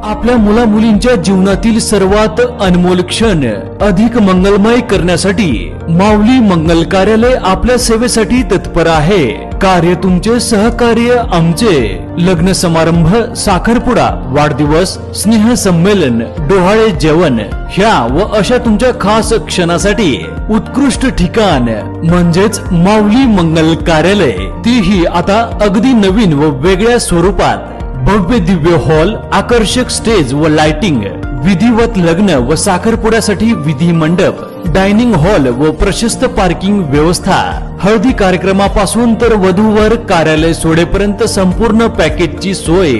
आपल्या मुला मुलींच्या जीवनातील सर्वात अनमोल क्षण अधिक मंगलमय करण्यासाठी माऊली मंगल कार्यालय आपल्या सेवेसाठी तत्पर आहे। कार्य तुमचे, सहकार्य आमचे। लग्न समारंभ, साखरपुडा, वाढदिवस, स्नेह संमेलन, डोहाळे जेवण ह्या व अशा तुमच्या खास क्षणासाठी उत्कृष्ट ठिकाण म्हणजेच माऊली मंगल कार्यालय, तीही आता अगदी नवीन व वेगळ्या स्वरूपात। भव्य दिव्य हॉल, आकर्षक स्टेज व लाइटिंग, विधिवत लग्न व साखरपुड्यासाठी विधी मंडप, डायनिंग हॉल व प्रशस्त पार्किंग व्यवस्था, हळदी कार्यक्रमापासून तर वधूवर कार्यालय सोडेपर्यंत संपूर्ण पॅकेजची सोय।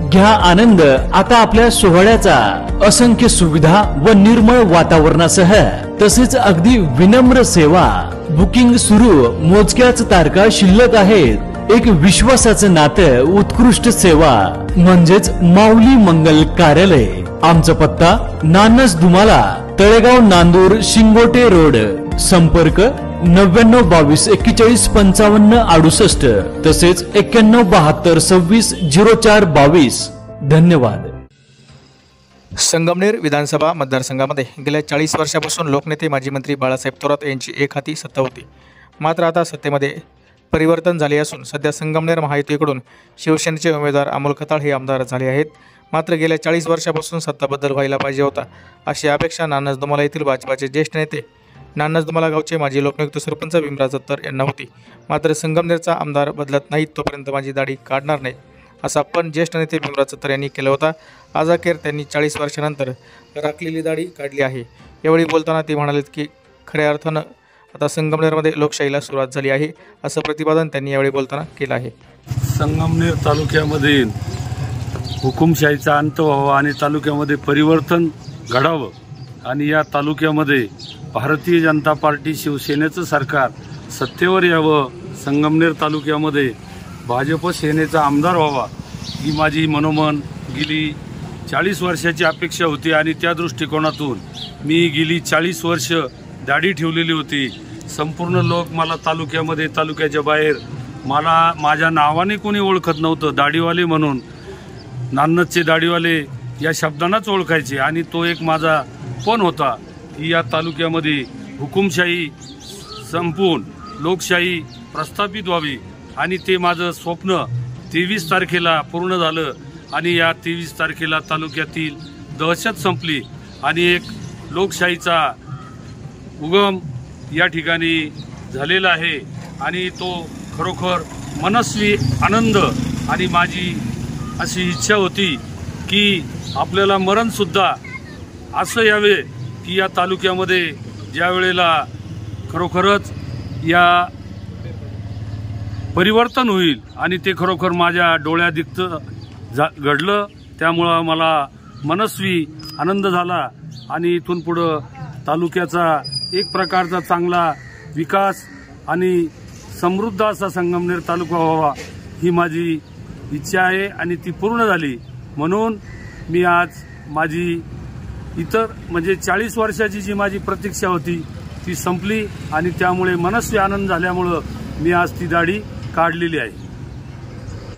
घ्या आनंद आता आपल्या सोहळ्याचा। असंख्य सुविधा व निर्मळ वातावरणासह तसेच अगदी विनम्र सेवा। बुकिंग सुरू, मोजक्याच तारखा शिल्लक आहेत। एक विश्वासाचं नातं, उत्कृष्ट सेवा म्हणजेच माऊली मंगल कार्यालय। आमचा पत्ता नानस दुमाला, तळेगाव, नांदूर, शिंगोटे रोड। संपर्क 99 22 41 55 68 तसेच 91 72 26 04 22। धन्यवाद। संगमनेर विधानसभा मतदारसंघामध्ये गेल्या 40 वर्षापासून लोकनेते माजी मंत्री बाळासाहेब थोरात यांची एक हाती सत्ता होती। मात्र आता सत्तेमध्ये परिवर्तन झाले असून सध्या संगमनेर महायुतीकडून शिवसेनेचे उमेदवार अमोल खताळ हे आमदार झाले आहेत। मात्र गेल्या 40 वर्षापासून सत्ता बदल व्हायला पाहिजे होता अशी अपेक्षा नानस दुमाला येथील भाजपाचे ज्येष्ठ नेते नानस दुमाला गावचे माजी लोकनियुक्त सरपंच भीमराव जत्तर यांना होती। मात्र संगमनेरचा आमदार बदलत नाही तोपर्यंत माझी दाढी काढणार नाही असा पण ज्येष्ठ नेते भीमराव जत्तर यांनी केला होता। आज अखेर त्यांनी 40 वर्षानंतर राखलेली दाढी काढली आहे। यावेळी बोलताना ते म्हणाले की खऱ्या अर्थानं आता संगमनेरमध्ये लोकशाहीला सुरुवात झाली आहे असं प्रतिपादन त्यांनी यावेळी बोलताना केलं आहे। संगमनेर तालुक्यामध्ये हुकुमशाहीचा अंत व्हावा आणि तालुक्यामध्ये परिवर्तन घडावं आणि या तालुक्यामध्ये भारतीय जनता पार्टी शिवसेनेचं सरकार सत्तेवर यावं, संगमनेर तालुक्यामध्ये भाजप सेनेचा आमदार व्हावा ही माझी मनोमन गेली 40 वर्षाची अपेक्षा होती आणि त्या दृष्टिकोनातून मी गेली 40 वर्ष दाढी ठेवलेली होती। संपूर्ण लोक मला तालुक्यामध्ये, तालुक्याच्या बाहेर मला माझ्या नावाने कोणी ओळखत नव्हतं। दाढीवाले म्हणून, नानसचे दाढीवाले या शब्दांनाच ओळखायचे आणि तो एक माझा पण होता की या तालुक्यामध्ये हुकुमशाही संपून लोकशाही प्रस्थापित व्हावी आणि ते माझं स्वप्न 23 तारखेला पूर्ण झालं आणि या 23 तारखेला तालुक्यातील दहशत संपली आणि एक लोकशाहीचा उगम या ठिकाणी झालेला आहे आणि तो खरोखर मनस्वी आनंद आणि माझी अशी इच्छा होती की आपल्याला मरणसुद्धा असं यावे की या तालुक्यामध्ये ज्या वेळेला खरोखरच या परिवर्तन होईल आणि ते खरोखर माझ्या डोळ्यादिक्त घडलं। त्यामुळं मला मनस्वी आनंद झाला आणि इथून पुढं तालुक्याचा एक प्रकारचा चांगला विकास आणि समृद्ध असा संगमनेर तालुका व्हावा ही माझी इच्छा आहे आणि ती पूर्ण झाली। म्हणून मी आज माझी इतर म्हणजे 40 वर्षाची जी माझी प्रतीक्षा होती ती संपली आणि त्यामुळे मनस्वी आनंद झाल्यामुळं मी आज ती दाढी काढलेली आहे।